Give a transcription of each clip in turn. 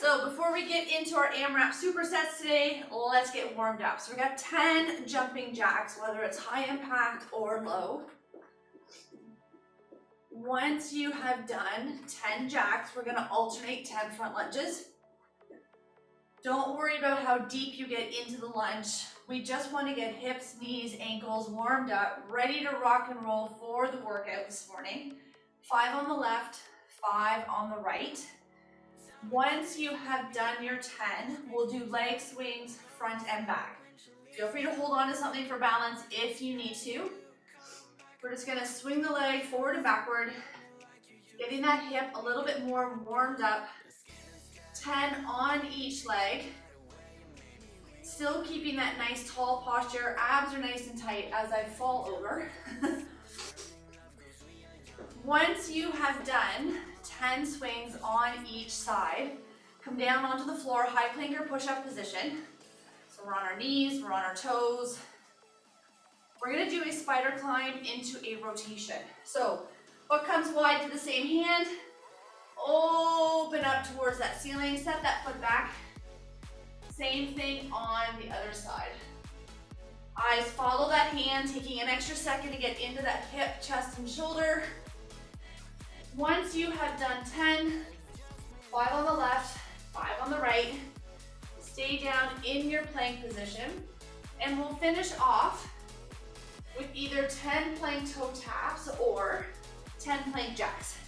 So before we get into our AMRAP supersets today, let's get warmed up. So we got 10 jumping jacks, whether it's high impact or low. Once you have done 10 jacks, we're gonna alternate 10 front lunges. Don't worry about how deep you get into the lunge. We just wanna get hips, knees, ankles warmed up, ready to rock and roll for the workout this morning. 5 on the left, 5 on the right. Once you have done your 10, we'll do leg swings, front and back. Feel free to hold on to something for balance if you need to. We're just gonna swing the leg forward and backward, getting that hip a little bit more warmed up. 10 on each leg. Still keeping that nice tall posture. Abs are nice and tight as I fall over. Once you have done 10 swings on each side, come down onto the floor, high plank or push-up position. So we're on our knees, we're on our toes. We're gonna do a spider climb into a rotation. So foot comes wide to the same hand, open up towards that ceiling, set that foot back. Same thing on the other side. Eyes follow that hand, taking an extra second to get into that hip, chest, and shoulder. Once you have done 10, 5 on the left, 5 on the right, stay down in your plank position, and we'll finish off with either 10 plank toe taps or 10 plank jacks.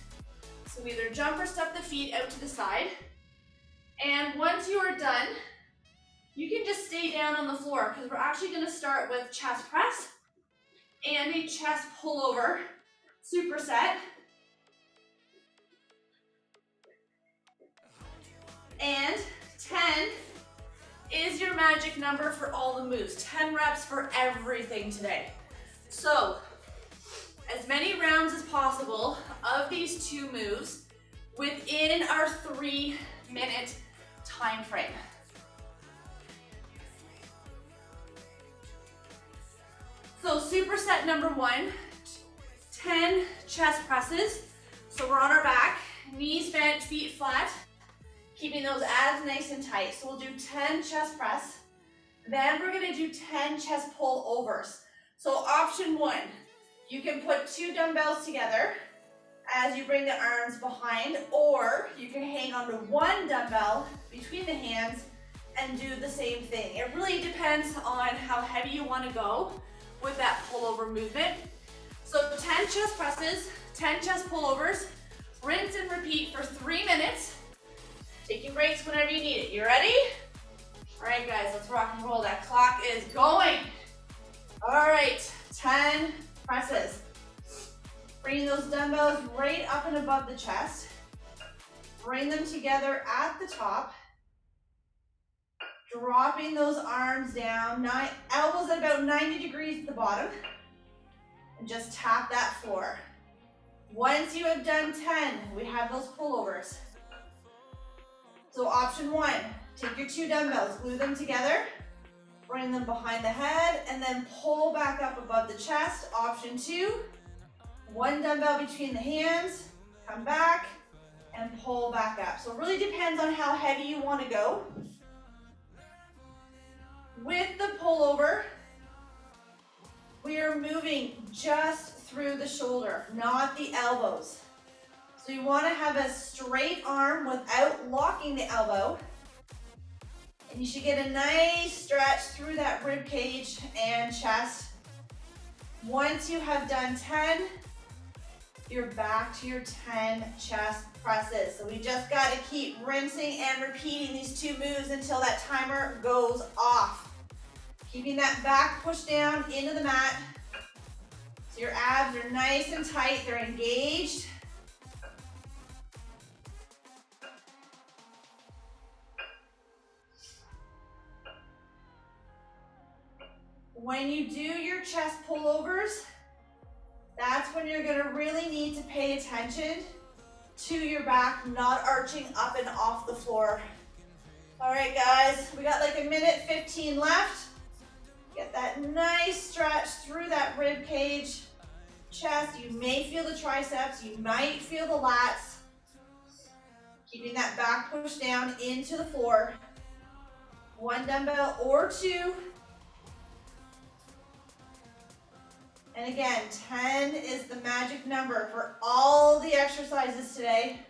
So either jump or step the feet out to the side, and once you are done, you can just stay down on the floor because we're actually going to start with chest press and a chest pullover superset. And 10 is your magic number for all the moves. 10 reps for everything today. So, as many rounds as possible of these 2 moves within our 3-minute time frame. So superset number 1, 10 chest presses. So we're on our back, knees bent, feet flat. Keeping those abs nice and tight. So we'll do 10 chest press. Then we're gonna do 10 chest pull overs. So option 1, you can put 2 dumbbells together as you bring the arms behind, or you can hang onto 1 dumbbell between the hands and do the same thing. It really depends on how heavy you wanna go with that pullover movement. So 10 chest presses, 10 chest pullovers, rinse and repeat for 3 minutes. Taking breaks whenever you need it. You ready? All right, guys, let's rock and roll. That clock is going. All right, 10 presses. Bring those dumbbells right up and above the chest. Bring them together at the top. Dropping those arms down, elbows at about 90 degrees at the bottom. And just tap that floor. Once you have done 10, we have those pullovers. So option 1, take your 2 dumbbells, glue them together, bring them behind the head, and then pull back up above the chest. Option 2, 1 dumbbell between the hands, come back, and pull back up. So it really depends on how heavy you want to go. With the pullover, we are moving just through the shoulder, not the elbows. So you want to have a straight arm without locking the elbow. And you should get a nice stretch through that rib cage and chest. Once you have done 10, you're back to your 10 chest presses. So we just got to keep rinsing and repeating these 2 moves until that timer goes off. Keeping that back pushed down into the mat. So your abs are nice and tight, they're engaged. When you do your chest pullovers, that's when you're gonna really need to pay attention to your back not arching up and off the floor. All right, guys, we got like 1:15 left. Get that nice stretch through that rib cage, chest. You may feel the triceps, you might feel the lats. Keeping that back push down into the floor. 1 dumbbell or 2. And again, 10 is the magic number for all the exercises today.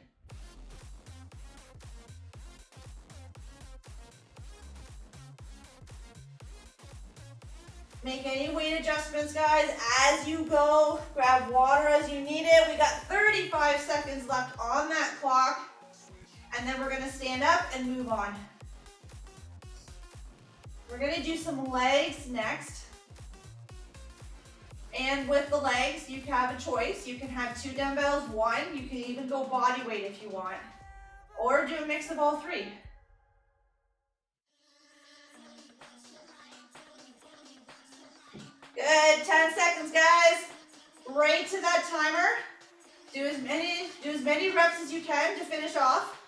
Make any weight adjustments, guys, as you go. Grab water as you need it. We got 35 seconds left on that clock. And then we're gonna stand up and move on. We're gonna do some legs next. And with the legs, you can have a choice. You can have 2 dumbbells, 1. You can even go body weight if you want. Or do a mix of all 3. Good, 10 seconds, guys. Right to that timer. Do as many reps as you can to finish off.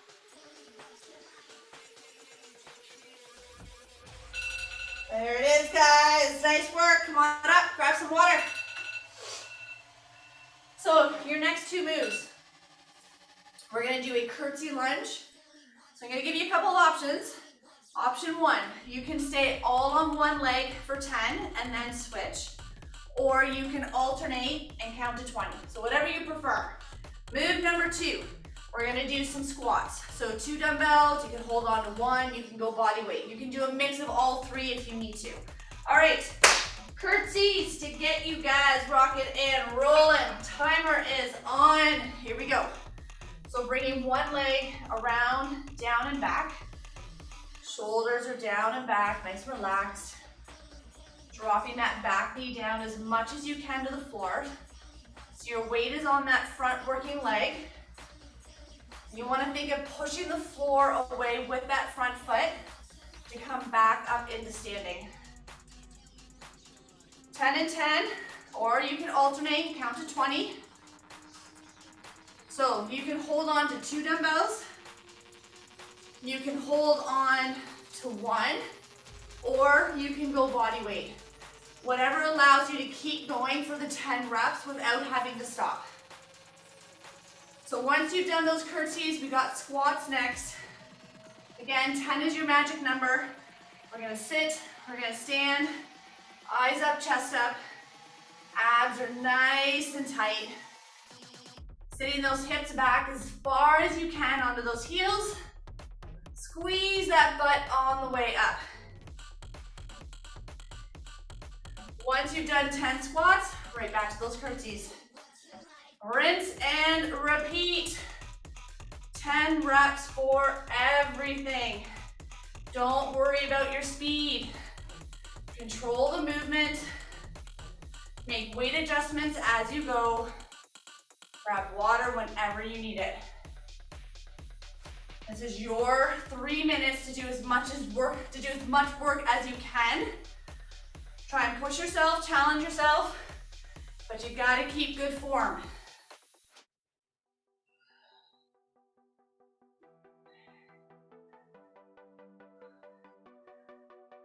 There it is, guys. Nice work. Come on up, grab some water. So your next 2 moves, we're gonna do a curtsy lunge. So I'm gonna give you a couple of options. Option 1, you can stay all on one leg for 10 and then switch. Or you can alternate and count to 20. So whatever you prefer. Move number 2, we're gonna do some squats. So 2 dumbbells, you can hold on to 1, you can go body weight. You can do a mix of all 3 if you need to. All right, curtsies to get you guys rocking and rolling. Timer is on, here we go. So bringing one leg around, down and back. Shoulders are down and back, nice and relaxed. Dropping that back knee down as much as you can to the floor. So your weight is on that front working leg. You want to think of pushing the floor away with that front foot to come back up into standing. 10 and 10, or you can alternate, count to 20. So you can hold on to 2 dumbbells. You can hold on to 1, or you can go body weight. Whatever allows you to keep going for the 10 reps without having to stop. So once you've done those curtsies, we got squats next. Again, 10 is your magic number. We're gonna sit, we're gonna stand, eyes up, chest up. Abs are nice and tight. Sitting those hips back as far as you can onto those heels. Squeeze that butt on the way up. Once you've done 10 squats, right back to those curtsies. Rinse and repeat. 10 reps for everything. Don't worry about your speed. Control the movement. Make weight adjustments as you go. Grab water whenever you need it. This is your 3 minutes to do as much work as you can. Try and push yourself, challenge yourself, but you gotta keep good form.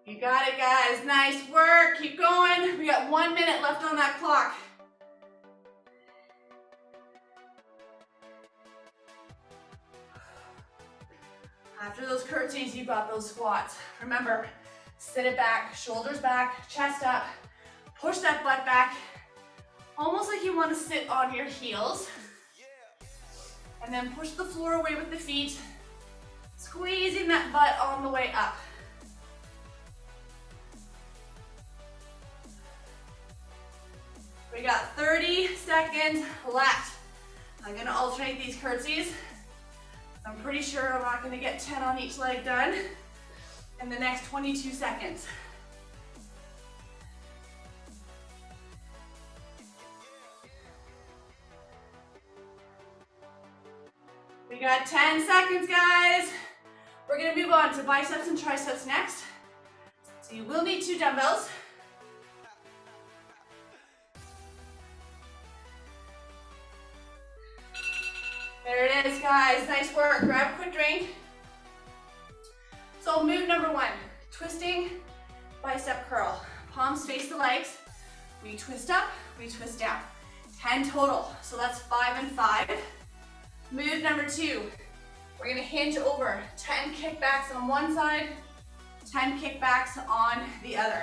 You got it, guys. Nice work. Keep going. We got 1 minute left on that clock. After those curtsies, you've got those squats. Remember, sit it back, shoulders back, chest up. Push that butt back, almost like you want to sit on your heels. And then push the floor away with the feet, squeezing that butt on the way up. We got 30 seconds left. I'm gonna alternate these curtsies. I'm pretty sure I'm not gonna get 10 on each leg done in the next 22 seconds. We got 10 seconds, guys. We're gonna move on to biceps and triceps next. So you will need 2 dumbbells. There it is, guys. Nice work. Grab a quick drink. So move number 1, twisting bicep curl. Palms face the legs. We twist up, we twist down. 10 total, so that's 5 and 5. Move number 2, We're gonna hinge over. 10 kickbacks on one side, 10 kickbacks on the other.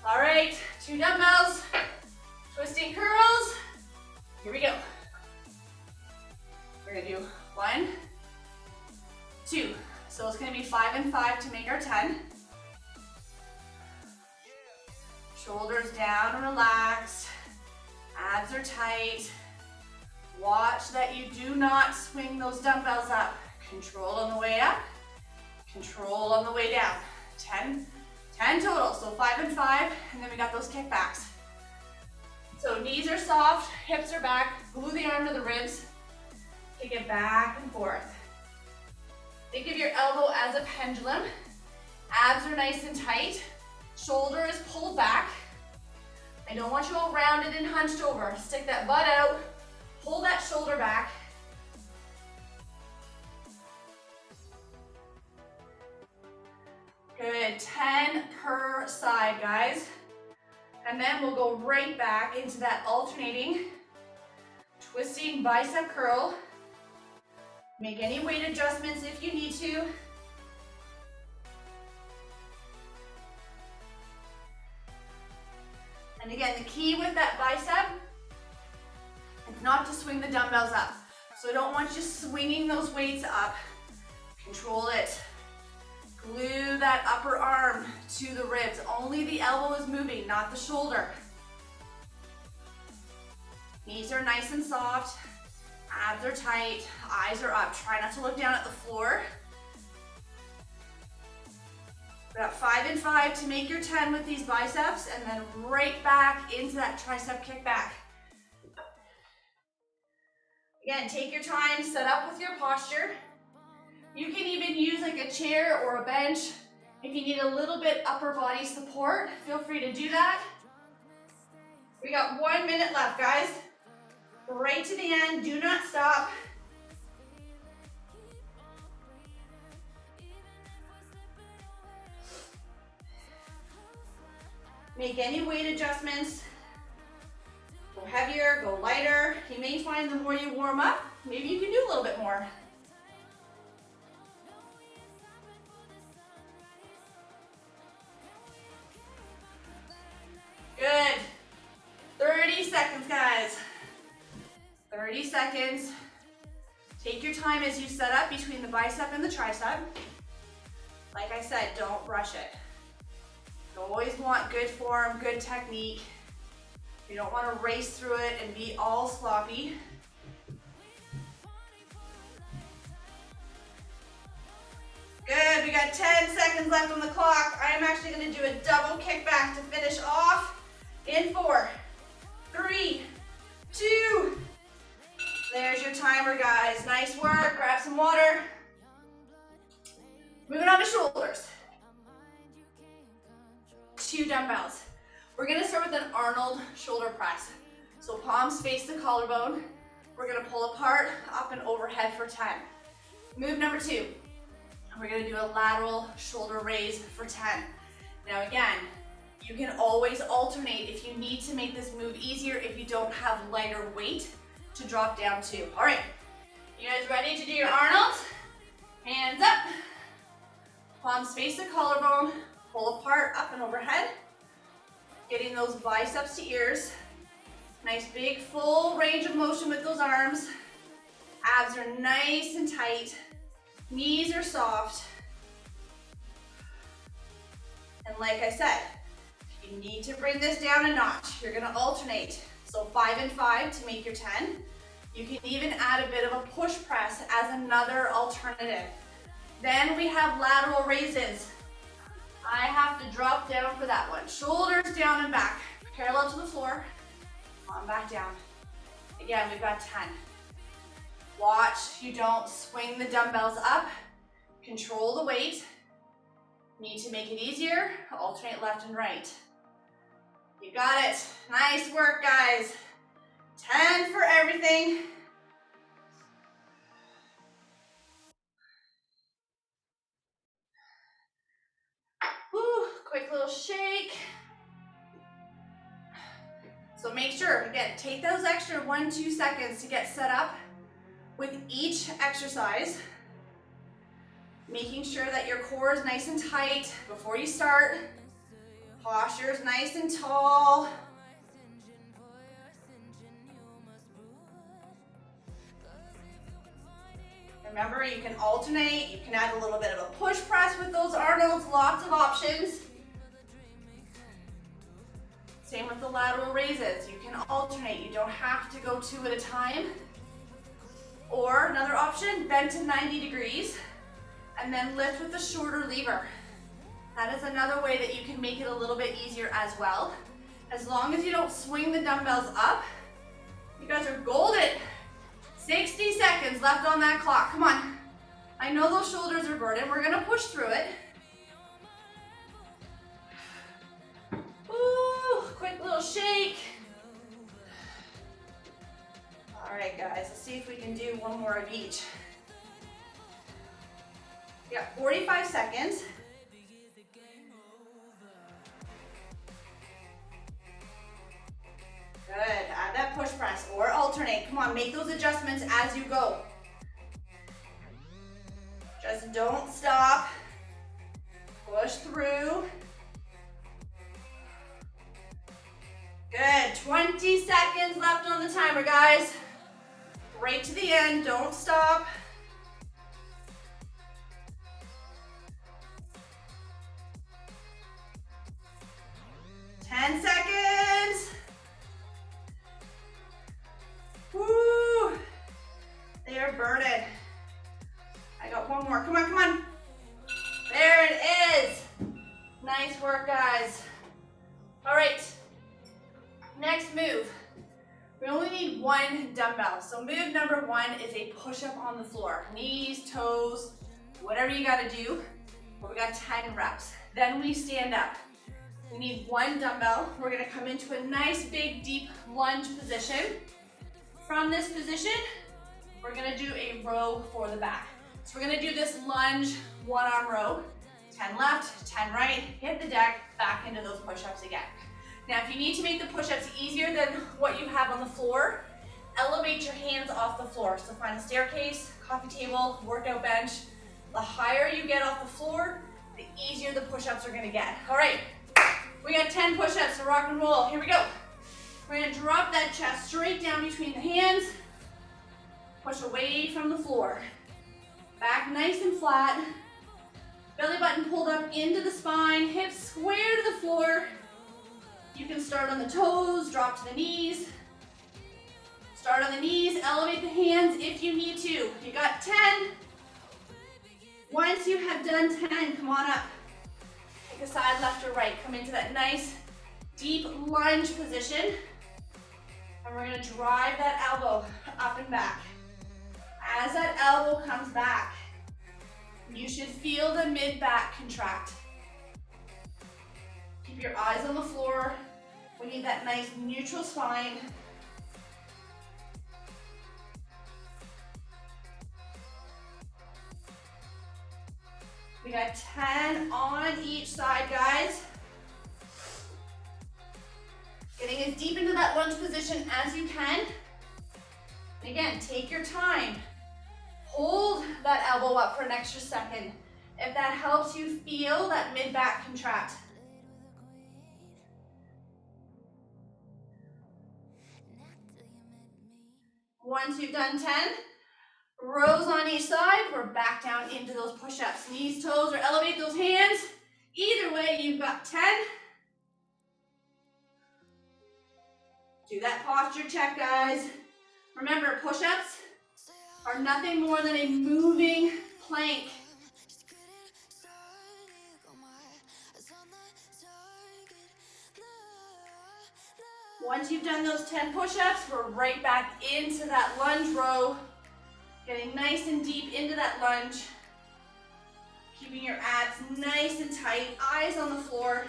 All right, 2 dumbbells, twisting curls. Here we go. We're gonna do 1, 2. So it's gonna be 5 and 5 to make our 10. Shoulders down and relaxed. Abs are tight. Watch that you do not swing those dumbbells up. Control on the way up, control on the way down. 10 total, so 5 and 5, and then we got those kickbacks. So knees are soft, hips are back, glue the arm to the ribs, kick it back and forth. Think of your elbow as a pendulum. Abs are nice and tight. Shoulder is pulled back. I don't want you all rounded and hunched over. Stick that butt out, pull that shoulder back. Good, 10 per side, guys. And then we'll go right back into that alternating, twisting bicep curl. Make any weight adjustments if you need to. And again, the key with that bicep is not to swing the dumbbells up. So I don't want you swinging those weights up. Control it. Glue that upper arm to the ribs. Only the elbow is moving, not the shoulder. Knees are nice and soft. Abs are tight. Eyes are up. Try not to look down at the floor. We got 5 and 5 to make your 10 with these biceps, and then right back into that tricep kickback. Again, take your time, set up with your posture. You can even use like a chair or a bench. If you need a little bit upper body support, feel free to do that. We got 1 minute left, guys. Right to the end, do not stop. Make any weight adjustments. Go heavier, go lighter. You may find the more you warm up, maybe you can do a little bit more. Good. 30 seconds, guys. 30 seconds. Take your time as you set up between the bicep and the tricep. Like I said, don't rush it. You always want good form, good technique. You don't want to race through it and be all sloppy. Good, we got 10 seconds left on the clock. I am actually going to do a double kickback to finish off in 4, 3, 2. There's your timer, guys. Nice work. Grab some water. Moving on to shoulders. 2 dumbbells. We're gonna start with an Arnold shoulder press. So palms face the collarbone. We're gonna pull apart, up and overhead for 10. Move number 2. We're gonna do a lateral shoulder raise for 10. Now again, you can always alternate if you need to make this move easier if you don't have lighter weight to drop down to. All right, you guys ready to do your Arnolds? Hands up. Palms face the collarbone, pull apart, up and overhead. Getting those biceps to ears. Nice big full range of motion with those arms. Abs are nice and tight. Knees are soft. And like I said, you need to bring this down a notch. You're gonna alternate. So 5 and 5 to make your 10. You can even add a bit of a push press as another alternative. Then we have lateral raises. I have to drop down for that one. Shoulders down and back, parallel to the floor. On back down. Again, we've got 10. Watch you don't swing the dumbbells up. Control the weight. Need to make it easier, alternate left and right. You got it. Nice work, guys. 10 for everything. Woo, quick little shake. So make sure, again, take those extra 1-2 seconds to get set up with each exercise. Making sure that your core is nice and tight before you start. Posture is nice and tall. Remember, you can alternate. You can add a little bit of a push press with those Arnolds. Lots of options. Same with the lateral raises. You can alternate. You don't have to go 2 at a time. Or another option, bend to 90 degrees and then lift with the shorter lever. That is another way that you can make it a little bit easier as well. As long as you don't swing the dumbbells up, you guys are golden. 60 seconds left on that clock. Come on. I know those shoulders are burdened. We're gonna push through it. Ooh, quick little shake. All right, guys, let's see if we can do one more of each. We got 45 seconds. Good, add that push press or alternate. Come on, make those adjustments as you go. Just don't stop. Push through. Good, 20 seconds left on the timer, guys. Right to the end, don't stop. Ten seconds. Woo! They are burning. I got one more. Come on, come on. There it is. Nice work, guys. All right. Next move. We only need one dumbbell. So move number 1 is a push-up on the floor. Knees, toes, whatever you gotta do. We got 10 reps. Then we stand up. We need one dumbbell. We're gonna come into a nice, big, deep lunge position. From this position, we're gonna do a row for the back. So we're gonna do this lunge, 1-arm row. 10 left, 10 right, hit the deck, back into those push-ups again. Now, if you need to make the push-ups easier than what you have on the floor, elevate your hands off the floor. So find a staircase, coffee table, workout bench. The higher you get off the floor, the easier the push-ups are gonna get. All right, we got 10 push-ups to rock and roll. Here we go. We're gonna drop that chest straight down between the hands. Push away from the floor. Back nice and flat. Belly button pulled up into the spine, hips square to the floor. You can start on the toes, drop to the knees. Start on the knees, elevate the hands if you need to. You got 10. Once you have done 10, come on up. Take a side left or right. Come into that nice, deep lunge position. And we're gonna drive that elbow up and back. As that elbow comes back, you should feel the mid-back contract. Keep your eyes on the floor. We need that nice neutral spine. We got 10 on each side, guys. Getting as deep into that lunge position as you can. And again, take your time. Hold that elbow up for an extra second. If that helps you feel that mid-back contract. Once you've done 10, rows on each side, we're back down into those push-ups. Knees, toes, or elevate those hands. Either way, you've got 10. Do that posture check, guys. Remember, push-ups are nothing more than a moving plank. Once you've done those 10 push-ups, we're right back into that lunge row. Getting nice and deep into that lunge. Keeping your abs nice and tight, eyes on the floor.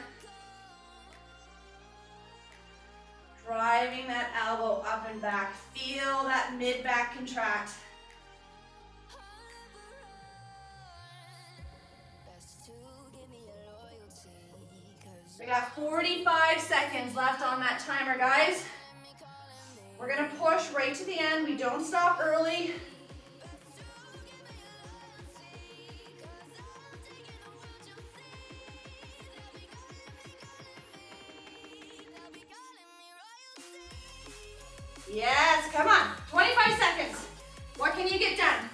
Driving that elbow up and back. Feel that mid-back contract. We got 45 seconds left on that timer, guys. We're gonna push right to the end. We don't stop early. Yes, come on, 25 seconds. What can you get done?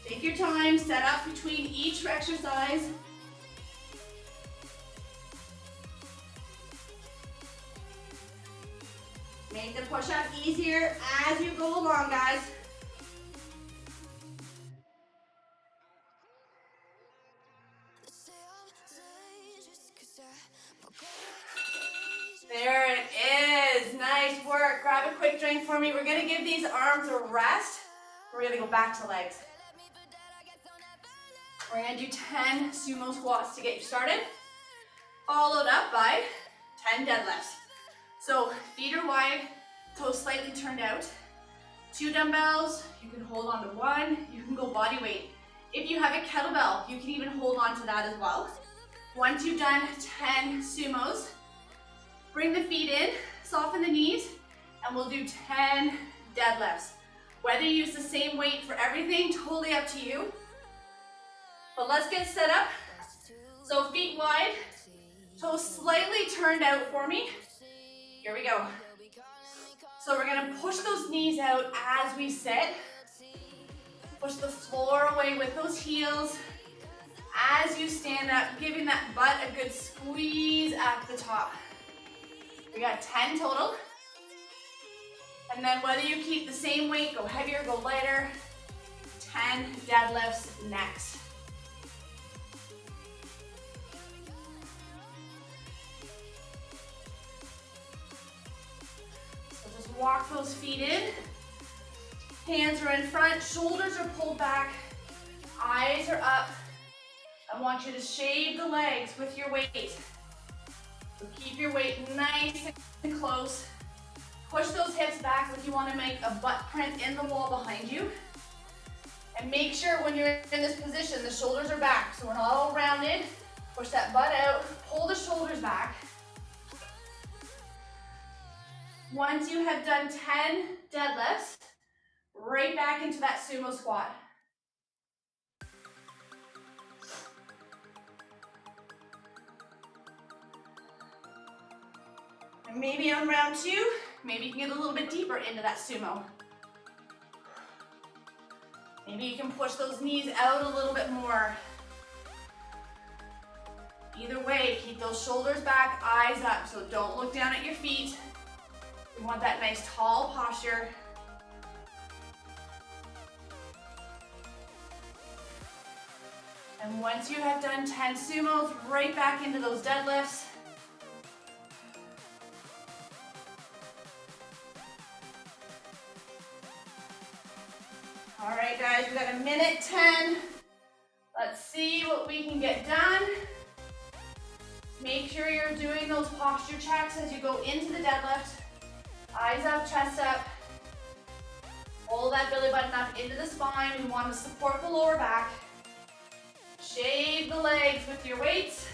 Take your time, set up between each exercise. Make the push-up easier as you go along, guys. There it is. Nice work. Grab a quick drink for me. We're going to give these arms a rest. We're going to go back to legs. We're going to do 10 sumo squats to get you started, followed up by 10 deadlifts. So feet are wide, toes slightly turned out. 2 dumbbells, you can hold on to 1. You can go body weight. If you have a kettlebell, you can even hold on to that as well. Once you've done 10 sumos, bring the feet in, soften the knees, and we'll do 10 deadlifts. Whether you use the same weight for everything, totally up to you. But let's get set up. So feet wide, toes slightly turned out for me. Here we go. So we're gonna push those knees out as we sit. Push the floor away with those heels. As you stand up, giving that butt a good squeeze at the top. We got 10 total. And then whether you keep the same weight, go heavier, go lighter, 10 deadlifts next. So just walk those feet in. Hands are in front, shoulders are pulled back, eyes are up. I want you to shave the legs with your weight. So keep your weight nice and close. Push those hips back like you want to make a butt print in the wall behind you. And make sure when you're in this position, the shoulders are back. So we're not all rounded. Push that butt out, pull the shoulders back. Once you have done 10 deadlifts, right back into that sumo squat. And maybe on round 2, maybe you can get a little bit deeper into that sumo. Maybe you can push those knees out a little bit more. Either way, keep those shoulders back, eyes up, so don't look down at your feet. We want that nice tall posture. And once you have done 10 sumos, right back into those deadlifts. All right, guys, we got 1:10. Let's see what we can get done. Make sure you're doing those posture checks as you go into the deadlift. Eyes up, chest up. Pull that belly button up into the spine. We want to support the lower back. Shave the legs with your weights.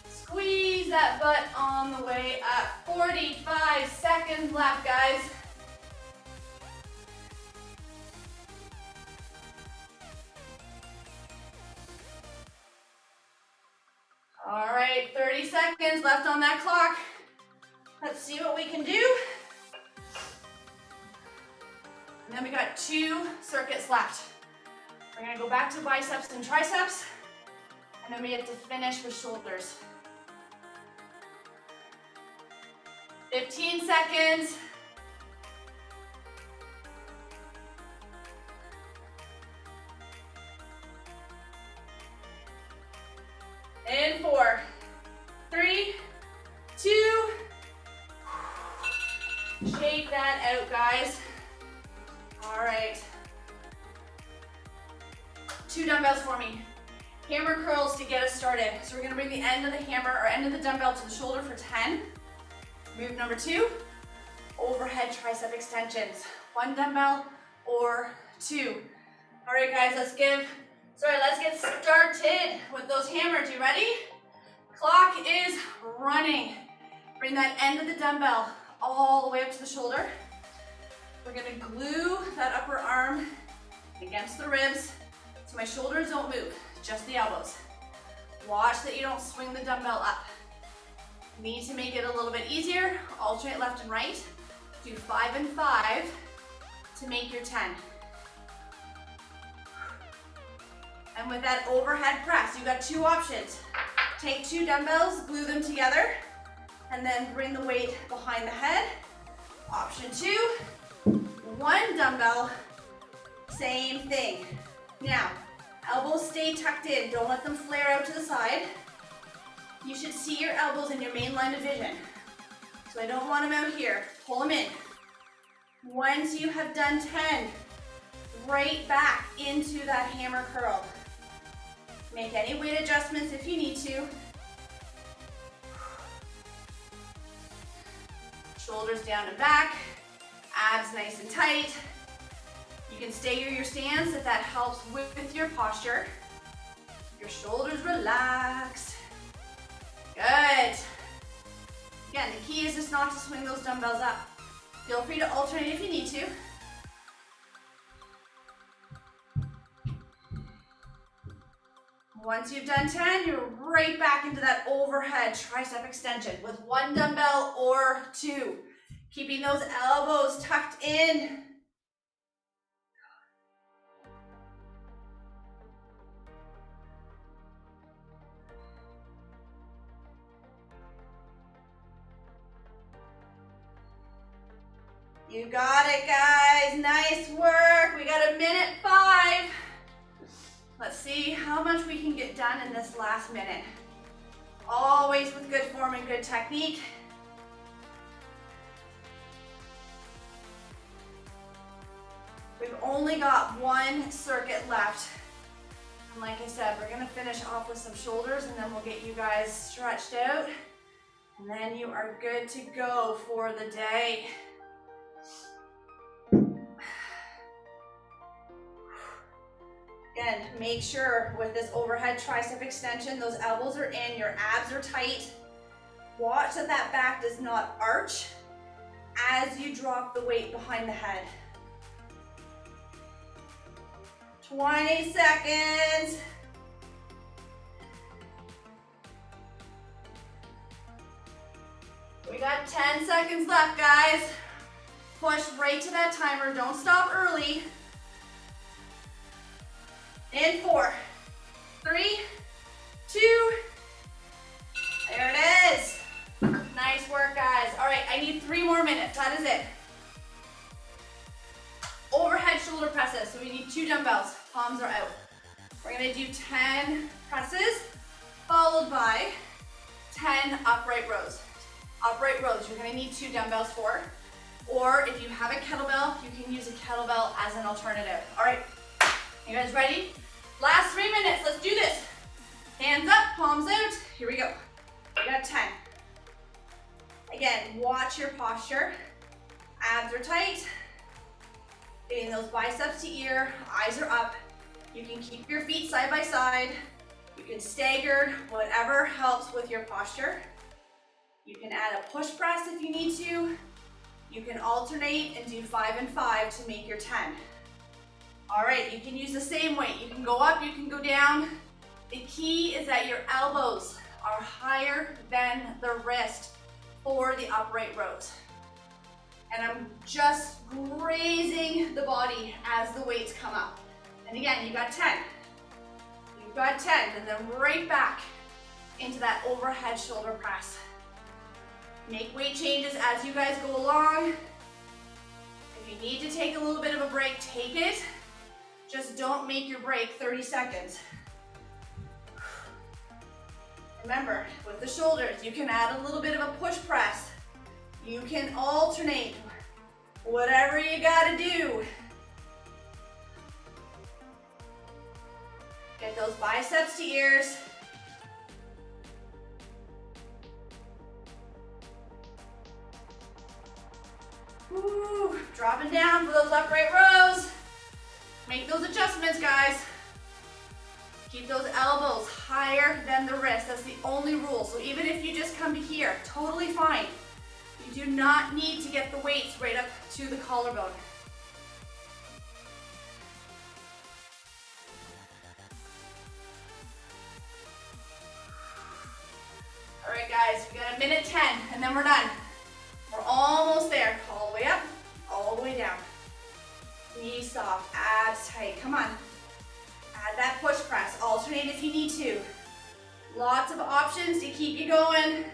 Squeeze that butt on the way up. 45 seconds left, guys. All right, 30 seconds left on that clock. Let's see what we can do. And then we got 2 circuits left. We're gonna go back to biceps and triceps, and then we have to finish with shoulders. 15 seconds. In 4, 3, 2. Shake that out, guys. All right. 2 dumbbells for me. Hammer curls to get us started. So we're gonna bring the end of the hammer or end of the dumbbell to the shoulder for 10. Move number 2, overhead tricep extensions. 1 dumbbell or 2. All right, guys, let's get started with those hammers. You ready? Clock is running. Bring that end of the dumbbell all the way up to the shoulder. We're gonna glue that upper arm against the ribs so my shoulders don't move, just the elbows. Watch that you don't swing the dumbbell up. Need to make it a little bit easier, alternate left and right. Do 5 and 5 to make your 10. And with that overhead press, you've got two options. Take two dumbbells, glue them together, and then bring the weight behind the head. Option 2, one dumbbell, same thing. Now, elbows stay tucked in, don't let them flare out to the side. You should see your elbows in your main line of vision. So I don't want them out here, pull them in. Once you have done 10, right back into that hammer curl. Make any weight adjustments if you need to. Shoulders down and back, abs nice and tight. You can stagger your stance if that helps with your posture. Your shoulders relaxed. Good. Again, the key is just not to swing those dumbbells up. Feel free to alternate if you need to. Once you've done 10, you're right back into that overhead tricep extension with one dumbbell or two. Keeping those elbows tucked in. You got it, guys. Nice work. We got a minute 5. Let's see how much we can get done in this last minute. Always with good form and good technique. We've only got one circuit left. And like I said, we're gonna finish off with some shoulders and then we'll get you guys stretched out. And then you are good to go for the day. Again, make sure with this overhead tricep extension, those elbows are in, your abs are tight. Watch that that back does not arch as you drop the weight behind the head. 20 seconds. We got 10 seconds left, guys. Push right to that timer, don't stop early. In 4, 3, 2, there it is. Nice work, guys. All right, I need 3 more minutes, that is it. Overhead shoulder presses, so we need 2 dumbbells, palms are out. We're gonna do 10 presses, followed by 10 upright rows. Upright rows, you're gonna need 2 dumbbells for, or if you have a kettlebell, you can use a kettlebell as an alternative. All right, you guys ready? Last 3 minutes, let's do this. Hands up, palms out, here we go. We got 10. Again, watch your posture. Abs are tight. Getting those biceps to ear, eyes are up. You can keep your feet side by side. You can stagger, whatever helps with your posture. You can add a push press if you need to. You can alternate and do 5 and 5 to make your 10. All right, you can use the same weight. You can go up, you can go down. The key is that your elbows are higher than the wrist for the upright rows. And I'm just grazing the body as the weights come up. And again, you got 10. You've got 10, and then right back into that overhead shoulder press. Make weight changes as you guys go along. If you need to take a little bit of a break, take it. Just don't make your break 30 seconds. Remember, with the shoulders, you can add a little bit of a push press. You can alternate, whatever you gotta do. Get those biceps to ears. Woo, dropping down for those upright rows. Make those adjustments, guys. Keep those elbows higher than the wrist. That's the only rule. So even if you just come to here, totally fine. You do not need to get the weights right up to the collarbone. All right, guys, we got a minute 10, and then we're done. We're almost there. All the way up, all the way down. Knees soft, abs tight. Come on. Add that push press. Alternate if you need to. Lots of options to keep you going.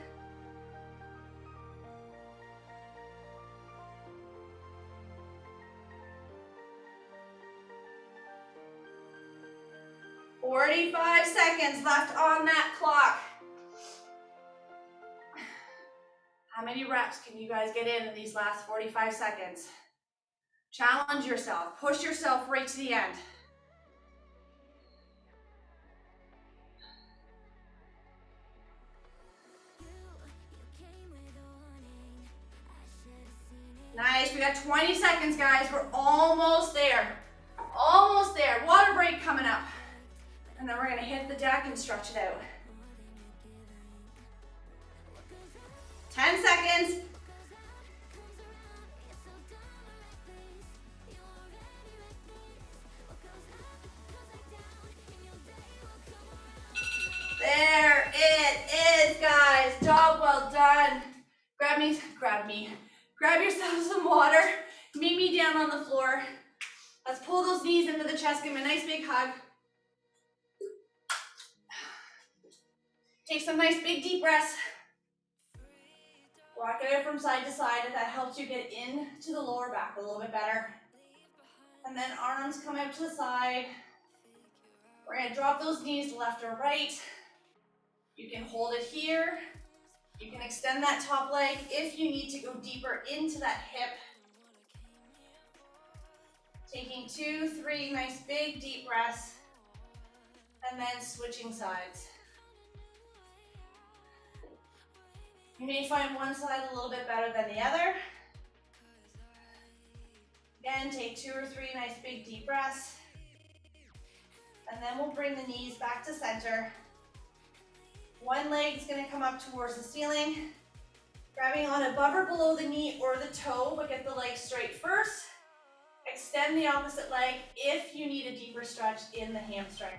"45 seconds left on that clock." How many reps can you guys get in these last 45 seconds? Challenge yourself. Push yourself right to the end. Nice. We got 20 seconds, guys. We're almost there. Almost there. Water break coming up. And then we're going to hit the deck and stretch it out. 10 seconds. There it is, guys. Job well done. Grab yourself some water. Meet me down on the floor. Let's pull those knees into the chest. Give me a nice big hug. Take some nice big deep breaths. Rock it out from side to side if that helps you get into the lower back a little bit better. And then arms come out to the side. We're going to drop those knees left or right. You can hold it here. You can extend that top leg if you need to go deeper into that hip. Taking 2, 3 nice big deep breaths. And then switching sides. You may find one side a little bit better than the other. Again, take 2 or 3 nice big deep breaths. And then we'll bring the knees back to center. One leg is going to come up towards the ceiling. Grabbing on above or below the knee or the toe, but get the leg straight first. Extend the opposite leg if you need a deeper stretch in the hamstring.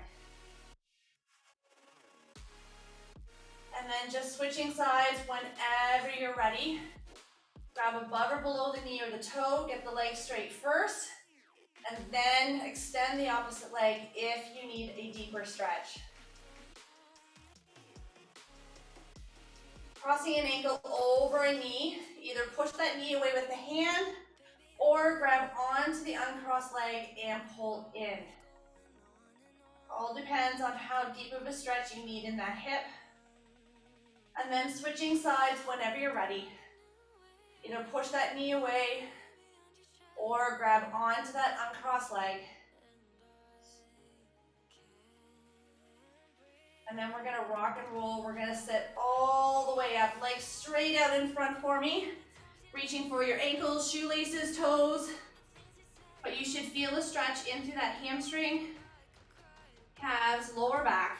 And then just switching sides whenever you're ready. Grab above or below the knee or the toe, get the leg straight first, and then extend the opposite leg if you need a deeper stretch. Crossing an ankle over a knee, either push that knee away with the hand or grab onto the uncrossed leg and pull in. All depends on how deep of a stretch you need in that hip. And then switching sides whenever you're ready. Either push that knee away or grab onto that uncrossed leg. And then we're going to rock and roll. We're going to sit all the way up, legs straight out in front for me. Reaching for your ankles, shoelaces, toes. But you should feel a stretch into that hamstring, calves, lower back.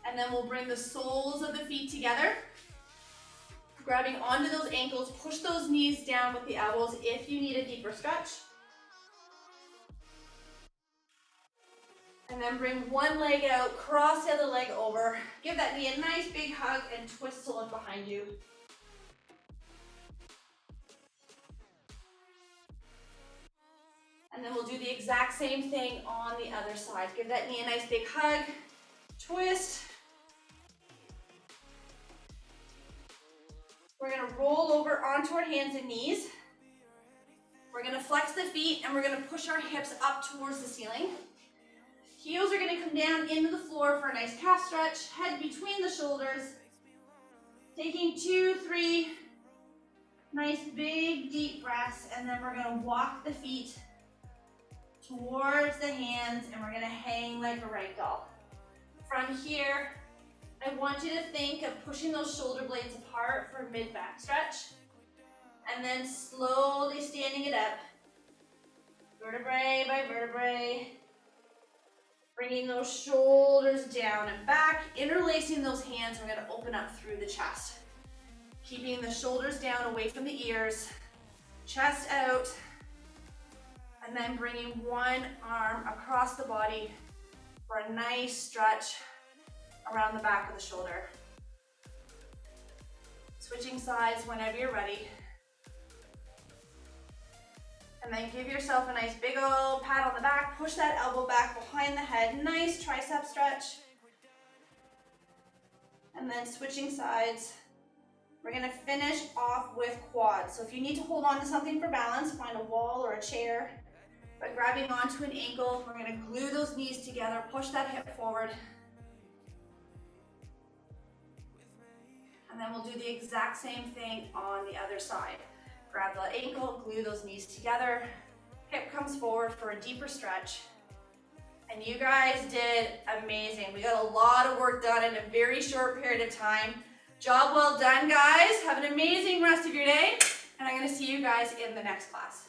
And then we'll bring the soles of the feet together. Grabbing onto those ankles, push those knees down with the elbows if you need a deeper stretch. And then bring one leg out, cross the other leg over. Give that knee a nice big hug and twist to look behind you. And then we'll do the exact same thing on the other side. Give that knee a nice big hug, twist. We're going to roll over onto our hands and knees. We're going to flex the feet and we're going to push our hips up towards the ceiling. Heels are going to come down into the floor for a nice calf stretch. Head between the shoulders. Taking 2, 3 nice big deep breaths, and then we're going to walk the feet towards the hands and we're going to hang like a rag doll. From here, I want you to think of pushing those shoulder blades apart for mid back stretch, and then slowly standing it up, vertebrae by vertebrae, bringing those shoulders down and back, interlacing those hands. We're going to open up through the chest, keeping the shoulders down away from the ears, chest out, and then bringing one arm across the body for a nice stretch around the back of the shoulder. Switching sides whenever you're ready. And then give yourself a nice big old pat on the back. Push that elbow back behind the head. Nice tricep stretch. And then switching sides. We're gonna finish off with quads. So if you need to hold on to something for balance, find a wall or a chair. But grabbing onto an ankle, we're gonna glue those knees together, push that hip forward. And then we'll do the exact same thing on the other side. Grab the ankle, glue those knees together. Hip comes forward for a deeper stretch. And you guys did amazing. We got a lot of work done in a very short period of time. Job well done, guys. Have an amazing rest of your day. And I'm gonna see you guys in the next class.